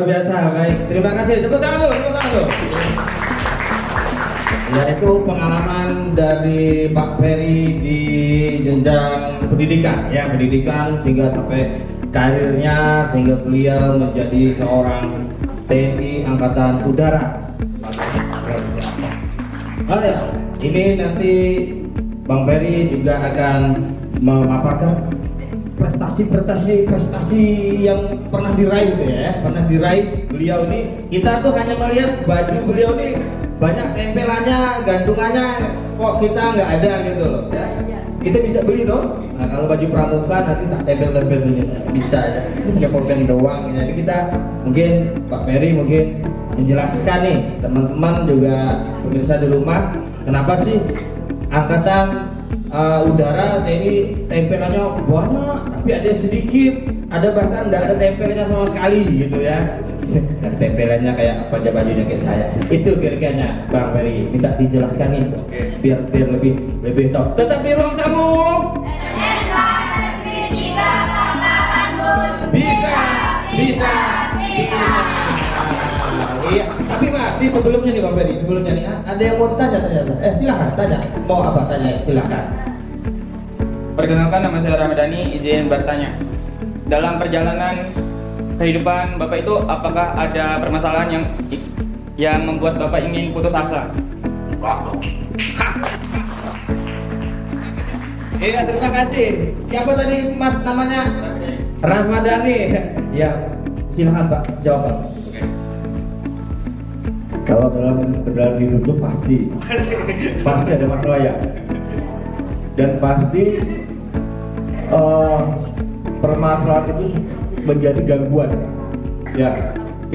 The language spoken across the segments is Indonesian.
luar biasa. Baik, terima kasih. Tepuk tangan dulu, tepuk tangan dulu. Ya, itu pengalaman dari Pak Ferry di jenjang pendidikan, ya pendidikan sehingga sampai karirnya sehingga beliau menjadi seorang TNI Angkatan Udara. Oke, ini nanti Bang Ferry juga akan memaparkan prestasi yang pernah diraih gitu ya, pernah diraih beliau ini. Kita tuh hanya melihat baju beliau ini banyak tempelannya, gantungannya, kok kita nggak ada gitu loh ya. Kita bisa beli tuh. Nah, kalau baju pramuka nanti tak tempel-tempel bisa ya. Ini problem doang. Jadi kita mungkin Pak Ferry mungkin menjelaskan nih teman-teman juga pemirsa di rumah, kenapa sih Angkatan Udara TNI tempelannya banyak tapi ada sedikit, ada bahkan nggak ada tempelnya sama sekali gitu ya. Dan tempelannya kayak apa aja bajunya kayak saya. Itu kira-kiranya Bang Ferry minta dijelaskan nih biar lebih top. Tetap di ruang tamu. Bisa. Iya, tapi Mas, di sebelumnya nih Bang Ferry, sebelumnya nih ada yang mau tanya ternyata. Silakan tanya. Mau apa tanya? Silakan. Perkenalkan, nama saya Ramadhani, izin bertanya. Dalam perjalanan kehidupan Bapak itu apakah ada permasalahan yang membuat Bapak ingin putus asa? Iya, terima kasih. Siapa tadi Mas namanya? Ramadhani. Ya, silakan Pak, jawab Pak. Kalau dalam hidup itu pasti ada masalah ya, dan pasti permasalahan itu menjadi gangguan ya,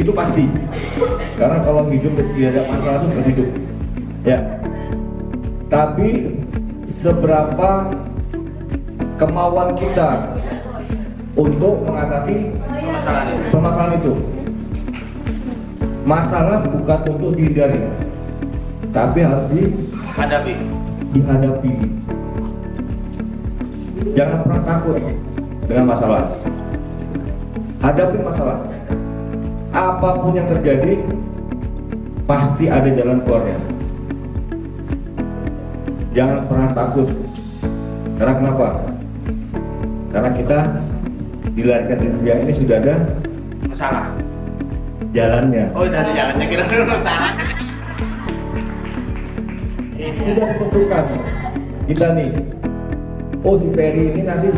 itu pasti, karena kalau hidup tidak ada masalah itu bukan hidup ya. Tapi seberapa kemauan kita untuk mengatasi permasalahan itu. Masalah bukan untuk dihindari, tapi harus dihadapi. Jangan pernah takut dengan masalah. Hadapi masalah. Apapun yang terjadi, pasti ada jalan keluarnya. Jangan pernah takut. Karena kenapa? Karena kita dilahirkan di dunia ini sudah ada Masalah. jalannya. Oh, dari jalannya kira masalah. Sudah ditentukan kita nih. Oh, si Ferry ini nanti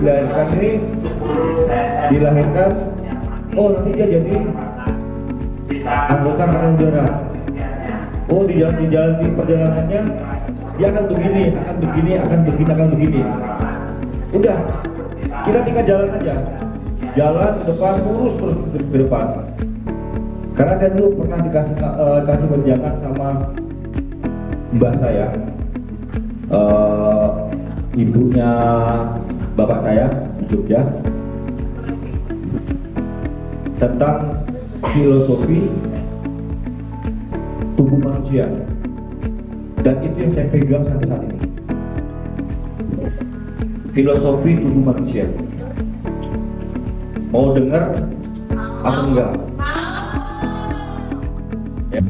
dilahirkan. Oh, nanti dia jadi anggota Angkatan Udara. Oh, di perjalanannya dia akan begini. Udah, kita tinggal jalan aja. Jalan ke depan, lurus terus ke depan. Karena saya dulu pernah dikasih wejangan sama mbak saya, ibunya bapak saya di Jogja, tentang filosofi tubuh manusia, dan itu yang saya pegang sampai saat ini. Filosofi tubuh manusia. Mau dengar apa enggak? Ya.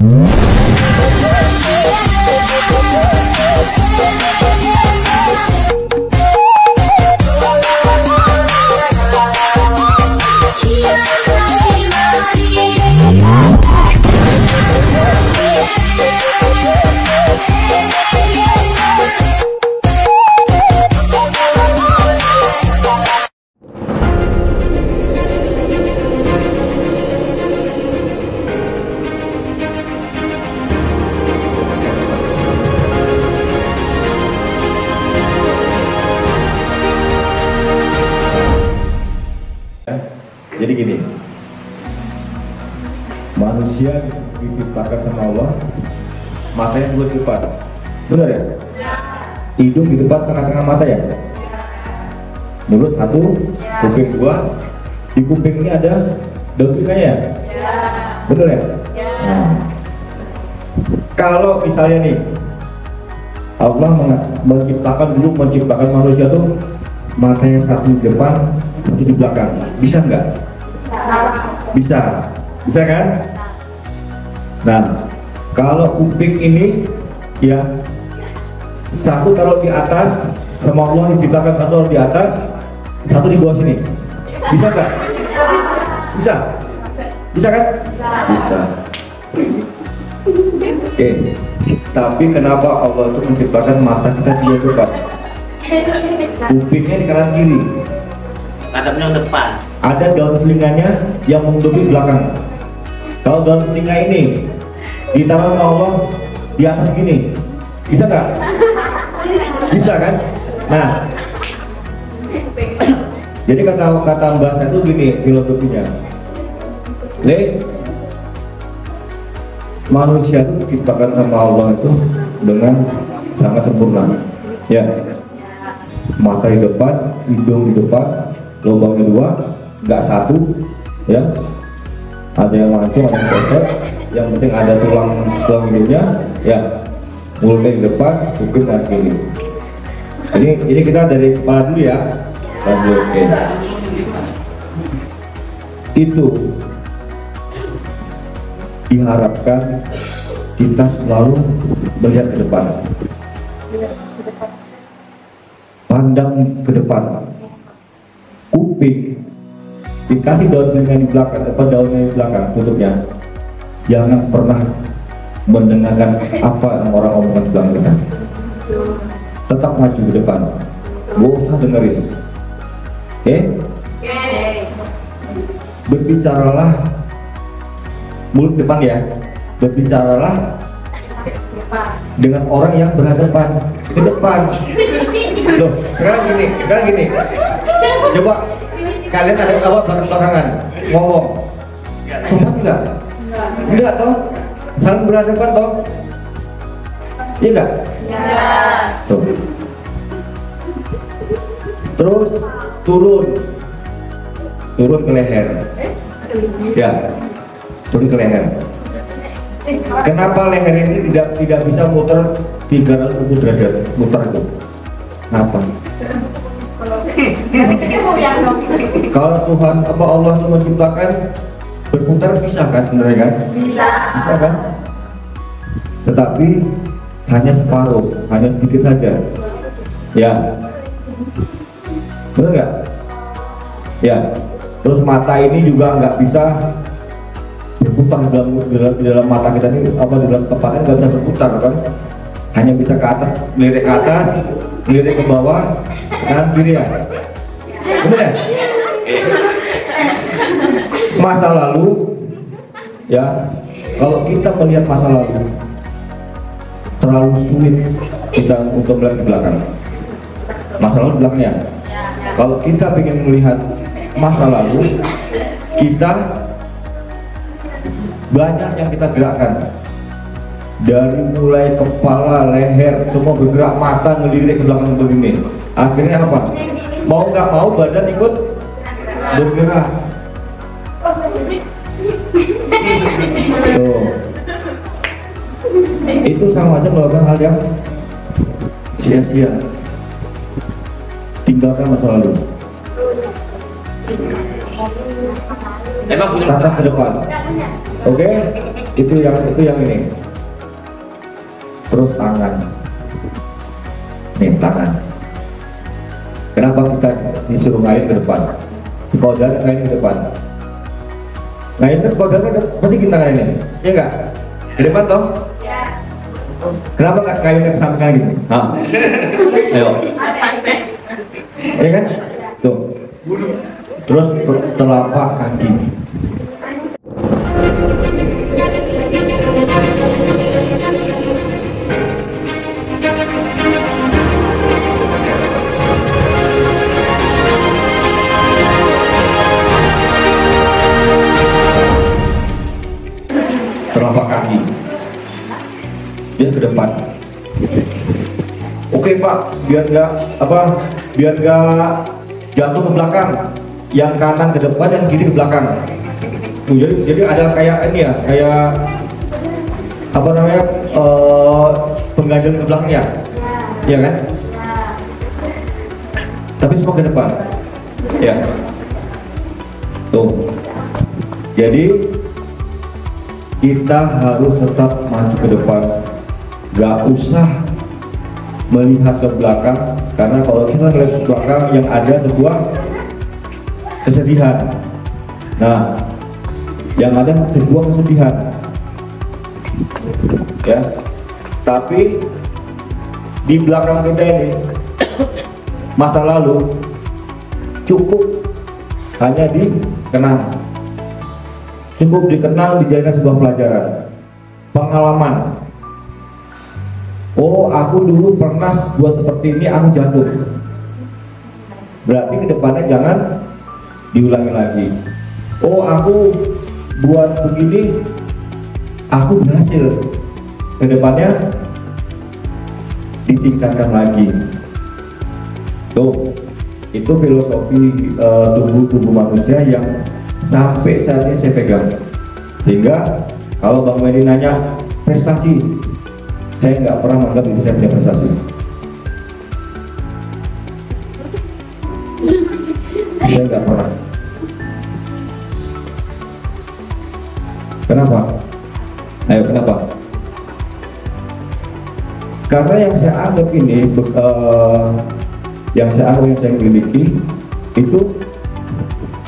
Jadi gini, manusia diciptakan sama Allah, matanya dua di depan, benar ya? Hidung di depan tengah-tengah mata ya? Mulut satu, kuping dua, di kuping ini ada daun telinganya ya? Benar ya? Nah, kalau misalnya nih, Allah menciptakan manusia tuh matanya satu di depan, satu di belakang, bisa nggak? Bisa. Bisa kan? Nah, kalau kuping ini ya satu taruh di atas, sama Allah diciptakan satu taruh di atas, satu di bawah sini. Bisa nggak? Bisa? Bisa kan? Bisa. Oke. Tapi kenapa Allah itu menciptakan mata kita di depan? Kupingnya di kanan kiri. Hadapnya depan. Ada daun telinganya yang menutupi belakang. Kalau daun telinga ini ditaruh sama Allah di atas gini, bisa nggak? Bisa kan? Nah, jadi kata bahasa itu gini filosofinya. Manusia itu diciptakan sama Allah itu dengan sangat sempurna. Ya, mata di depan, hidung di depan, lubangnya dua, nggak satu, ya. Ada yang mancung, ada yang kosong. Yang penting ada tulang hidungnya, ya. Mulutnya di depan, kuping dan kiri. Ini kita dari kepala dulu ya. Lanjut, oke. Itu diharapkan kita selalu melihat ke depan, pandang ke depan. Kuping dikasih daun telinga di belakang, daunnya di belakang, tutupnya. Jangan pernah mendengarkan apa yang orang omongkan di belakang kita. Tetap maju ke depan, gak usah dengerin. Oke? Berbicaralah mulut depan ya. Berbicaralah dengan orang yang berhadapan ke depan. Loh, sekarang gini. Coba kalian ada apa belakang-belakangan ngomong. Sopan enggak? Enggak toh? Saling berhadapan toh? Iya enggak? Iya. Tuh. Terus turun ke leher. Ya. Turun ke leher. Kenapa leher ini tidak bisa muter 360 derajat? Muter itu. Kenapa? Kalau Tuhan Allah itu menciptakan berputar bisa kan sebenarnya kan? Bisa kan? Tetapi hanya separuh, hanya sedikit saja. Ya. Benar nggak? Ya. Terus mata ini juga nggak bisa berputar di dalam mata kita ini, di dalam tempatnya nggak bisa berputar kan? Hanya bisa ke atas, melirik ke atas, melirik ke bawah, kanan kiri ya. Benar ya? Masa lalu, ya, kalau kita melihat masa lalu, terlalu sulit kita untuk melihat ke belakang. Masa lalu di belakangnya. Kalau kita ingin melihat masa lalu, kita banyak yang kita gerakkan. Dari mulai kepala, leher, semua bergerak, mata ngelirik ke belakang begini. Akhirnya apa? Mau nggak mau badan ikut bergerak. Tuh. Itu sama aja melakukan hal yang sia-sia. Tinggalkan masa lalu. Tatap ke depan. Oke? Itu yang ini. Terus tangan. Nih tangan. Kenapa kita disuruh ngayun ke depan? Kalau jalan ngayun ke depan. Ngayun kan kalau jalan pasti kita ngayun. Iya nggak? Ke depan toh? Iya. Kenapa nggak ngayun ke samping gitu? Hah? Ayo. Iya kan? Tuh. Terus telapak kaki. Telapak kaki. Dia ke depan. Oke Pak, biar nggak jatuh ke belakang. Yang kanan ke depan, yang kiri ke belakang. Tuh, jadi ada kayak ini ya, kayak apa namanya, pengganjal ke belakangnya, ya kan? Tapi semua ke depan, ya. Tuh. Jadi kita harus tetap maju ke depan, gak usah melihat ke belakang, karena kalau kita melihat ke belakang yang ada sebuah kesedihan. Nah, yang ada sebuah kesedihan, ya. Tapi di belakang kita ini masa lalu cukup hanya dikenang, cukup dikenal, dijadikan sebuah pelajaran, pengalaman. Oh, aku dulu pernah buat seperti ini, aku jatuh. Berarti kedepannya jangan diulangi lagi. Oh, aku buat begini, aku berhasil. Kedepannya ditingkatkan lagi. Tuh, itu filosofi tubuh manusia yang sampai saat ini saya pegang. Sehingga kalau Bang Medi nanya prestasi, saya nggak pernah menganggap diri saya punya prestasi. Saya nggak pernah. Kenapa? Ayo, kenapa? Karena yang saya anggap ini, yang saya miliki itu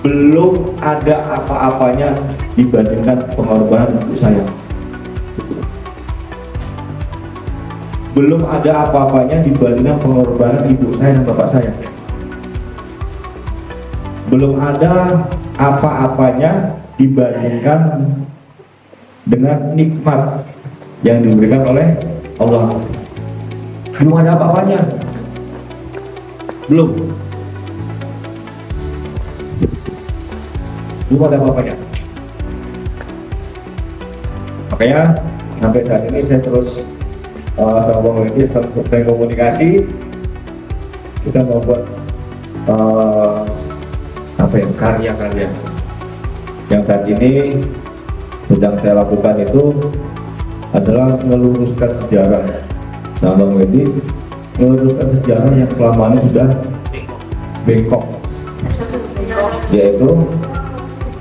belum ada apa-apanya dibandingkan pengorbanan ibu saya. Belum ada apa-apanya dibandingkan pengorbanan ibu saya dan bapak saya. Belum ada apa-apanya dibandingkan dengan nikmat yang diberikan oleh Allah. Belum ada apa-apanya. Belum ada apa-apanya. Makanya sampai saat ini saya terus sama Bang Medi sering komunikasi. Kita mau buat karya-karya yang saat ini sedang saya lakukan itu adalah meluruskan sejarah. Sama Bang Medi meluruskan sejarah yang selama ini sudah bengkok, yaitu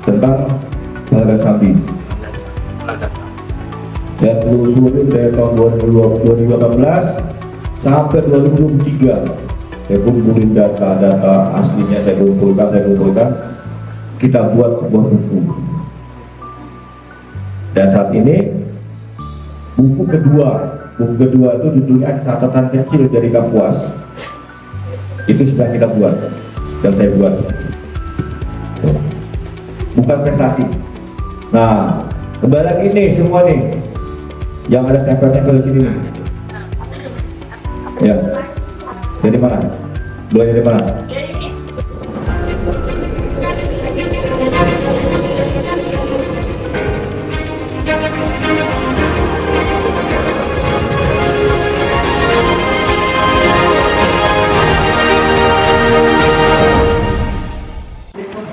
tentang Badan Sambi. Dan telusurin dari tahun 2018 sampai 2023, saya kumpulin data-data aslinya, saya kumpulkan, kita buat sebuah buku. Dan saat ini buku kedua itu judulnya Catatan Kecil dari Kapuas. Itu sudah kita buat dan saya buat. Bukan prestasi. Nah, kembali lagi nih semua nih yang ada tempel-tempel di sini nih. Ya. Dari mana? Mulai dari mana?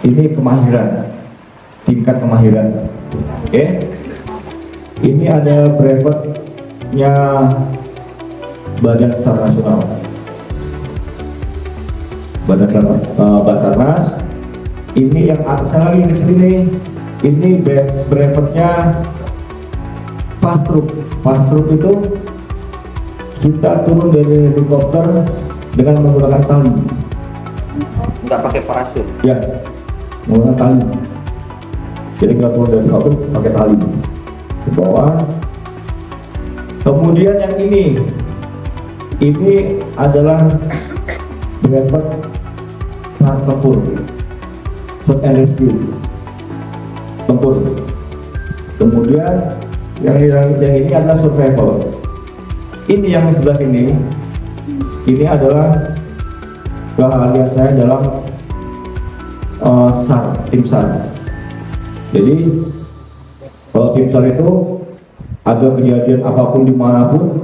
Ini kemahiran, tingkat kemahiran. Oke. Ini ada brevetnya Badan Sar Nasional, Badan Basarnas. Ini yang atasnya lagi kecil ini brevetnya Pastruk. Pastruk itu kita turun dari helikopter dengan menggunakan tali. Nggak pakai parasut. Ya, menggunakan tali. Jadi kita turun dari helikopter pakai tali ke bawah. Kemudian yang ini adalah brevet SAR tempur, search and rescue tempur. Kemudian yang ini adalah survival. Ini yang sebelah sini, ini adalah keahlian saya dalam SAR, tim SAR. Jadi kalau tim SAR itu ada kejadian apapun dimanapun,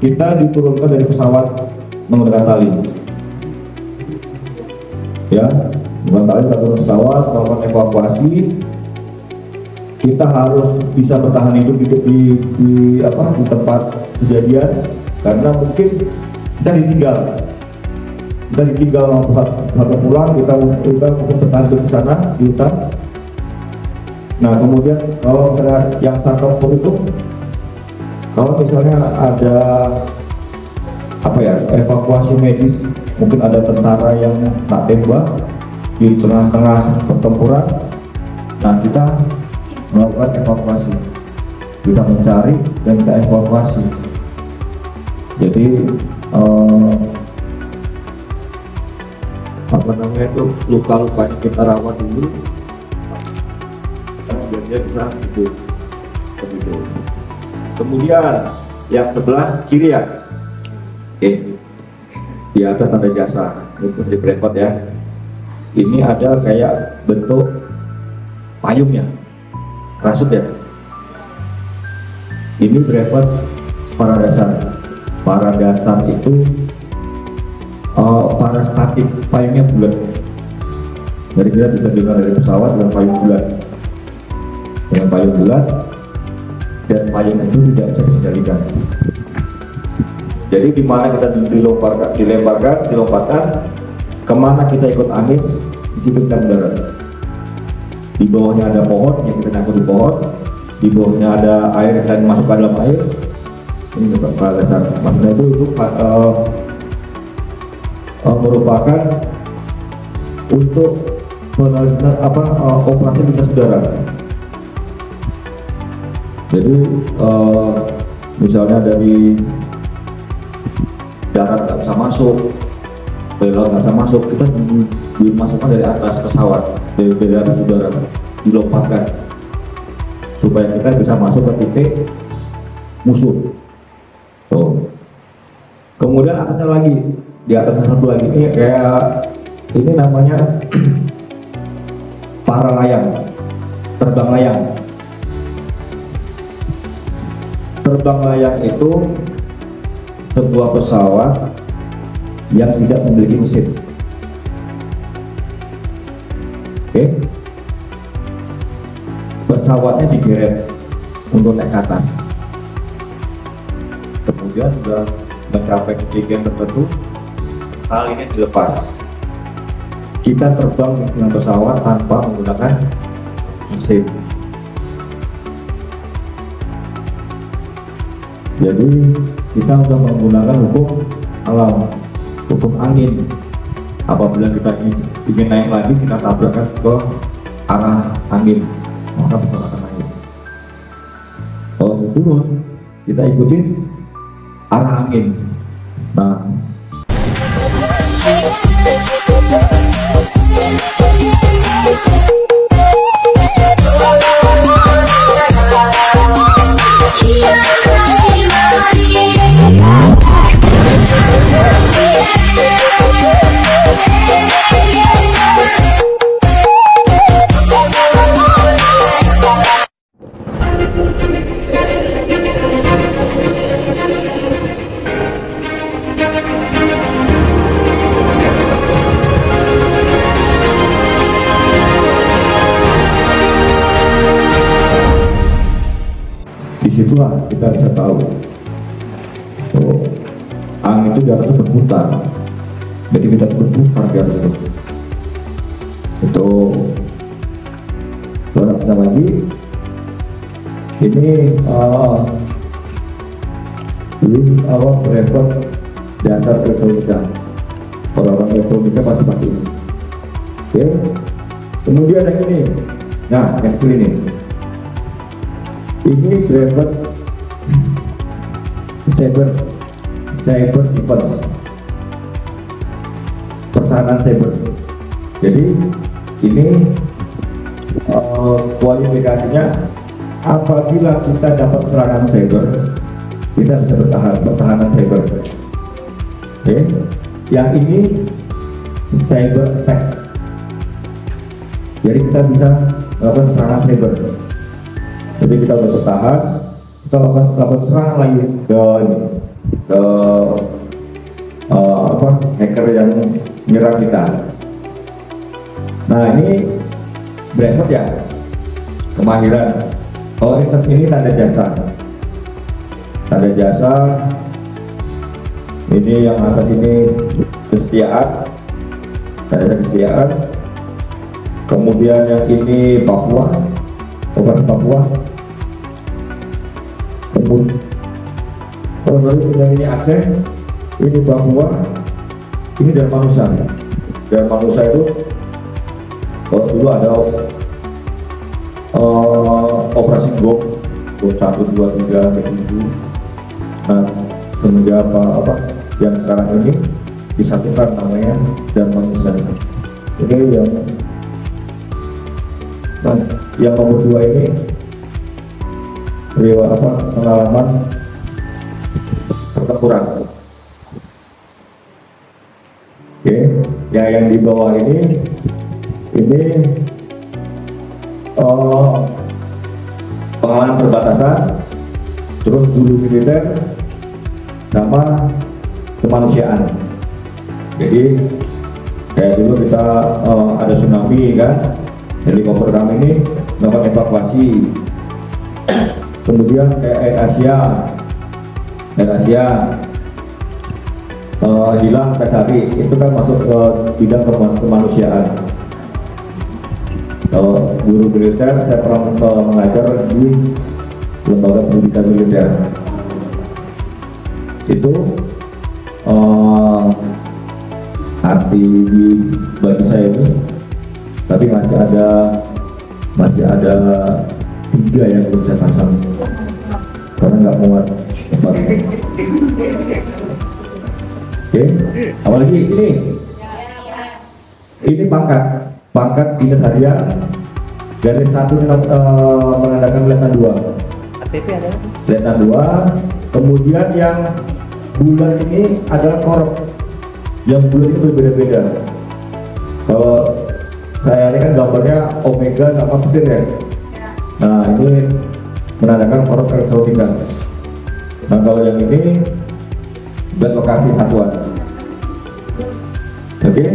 kita diturunkan dari pesawat menggunakan tali. Ya, menggunakan tali kita turun pesawat, melakukan evakuasi. Kita harus bisa bertahan hidup di tempat kejadian, karena mungkin kita ditinggal harus pulang, kita mungkin bertahan di sana di hutan. Nah kemudian kalau misalnya yang sarkopor itu, kalau misalnya ada apa ya, evakuasi medis, mungkin ada tentara yang tak tembak di tengah-tengah pertempuran, nah kita melakukan evakuasi, kita mencari dan kita evakuasi. Jadi apa namanya itu, luka-lukanya kita rawat dulu biar dia bisa hidup. Begitu. Kemudian yang sebelah kiri ya, oke, di atas ada jasa, ini repot ya. Ini ada kayak bentuk payungnya, rasut ya. Ini berefat para dasar. Para dasar itu para statik, payungnya bulat. Jadi kita bisa dengar dari pesawat dengan payung bulat, dengan payung bulat, dan payung itu tidak bisa dikendalikan. Jadi di mana kita dilemparkan, kemana kita ikut angin, di situ kita mendarat. Di bawahnya ada pohon, yang kita nyangkut di pohon. Di bawahnya ada air dan masuk ke dalam air. Ini pada dasar. Maksudnya itu merupakan untuk operasi lintas udara. Jadi misalnya dari darat nggak bisa masuk, dari laut nggak bisa masuk, kita dimasukkan dari atas pesawat, dari atas udara, dilompatkan supaya kita bisa masuk ke titik musuh. Tuh. Kemudian atasnya lagi, di atasnya satu lagi, ini kayak ini namanya para layang, terbang layang. Terbang layang itu sebuah pesawat yang tidak memiliki mesin. Oke, pesawatnya digeret untuk naik ke atas. Kemudian sudah mencapai ketinggian tertentu, hal ini dilepas. Kita terbang dengan pesawat tanpa menggunakan mesin. Jadi kita sudah menggunakan hukum alam, hukum angin. Apabila kita ingin naik lagi, kita tabrakkan ke arah angin, maka pesawat akan naik. Kalau mau turun, kita ikutin arah angin. Nah, disitulah kita bisa tahu angin itu jarak itu berputar, jadi kita berputar jarak itu orang bisa lagi. Ini berefek dasar elektronika, orang-orang elektronika pasti pakai ini. Oke, kemudian yang ini, nah yang kecil ini berefek cyber defense, pertahanan cyber. Jadi ini kualifikasinya, apabila kita dapat serangan cyber, kita bisa pertahanan cyber. Oke, yang ini cyber attack. Jadi kita bisa melakukan serangan cyber. Jadi kita udah bertahan, kita lakukan serangan lagi ke hacker yang menyerang kita. Nah ini berefek ya, kemahiran. Kalau ini tanda jasa, ini yang atas ini kesetiaan, tanda kesetiaan. Kemudian yang ini Papua, Operasi Papua. Kemudian ini Aceh, ini Papua, ini Darmanusa. Darmanusa itu dulu ada operasi GOP 1, 2, 3, 7. Nah, semenjak apa yang sekarang ini disatukan namanya Darmanusa. Ini yang nomor 2 ini pengalaman pertempuran. Oke, yang di bawah ini pengalaman perbatasan, terus dulu militer sama kemanusiaan. Jadi kayak dulu kita ada tsunami kan, helikopter kami ini melakukan evakuasi. Kemudian Air Asia hilang tercari, itu kan masuk ke bidang kemanusiaan. Guru militer, saya pernah mengajar di lembaga pendidikan militer. Itu arti bagi saya ini, tapi masih ada 3 yang belum saya pasang karena nggak muat. Oke, apalagi ini pangkat dinas harian dari 1 menandakan letnan 2. ATP ada? Letnan 2. Kemudian yang bulan ini adalah korup. Yang bulan ini berbeda-beda. Kalau saya ini kan gambarnya omega sama petir ya. Nah, ini menandakan korup elektronika. Nah, kalau yang ini buat lokasi satuan. Oke?